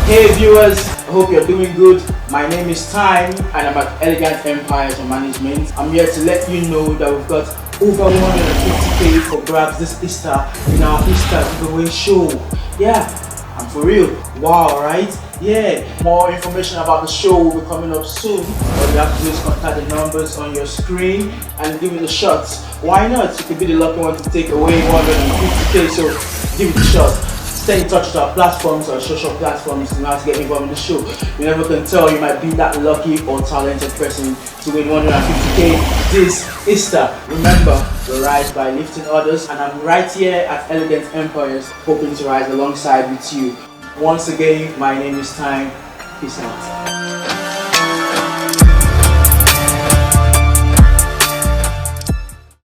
Hey viewers, I hope you're doing good. My name is Time and I'm at Elegant Empires on Management. I'm here to let you know that we've got over 150k for grabs this Easter in our Easter giveaway show. Yeah, I'm for real. Wow, right? Yeah, more information about the show will be coming up soon. All you have to do is contact the numbers on your screen and give it a shot. Why not? You could be the lucky one to take away 150k, so give it a shot. Stay in touch with our platforms, our social platforms, to know how to get involved in the show. You never can tell, you might be that lucky or talented person to win 150k this Easter. Remember, we rise by lifting others, and I'm right here at Elegant Empires, hoping to rise alongside with you. Once again, my name is Time. Peace out.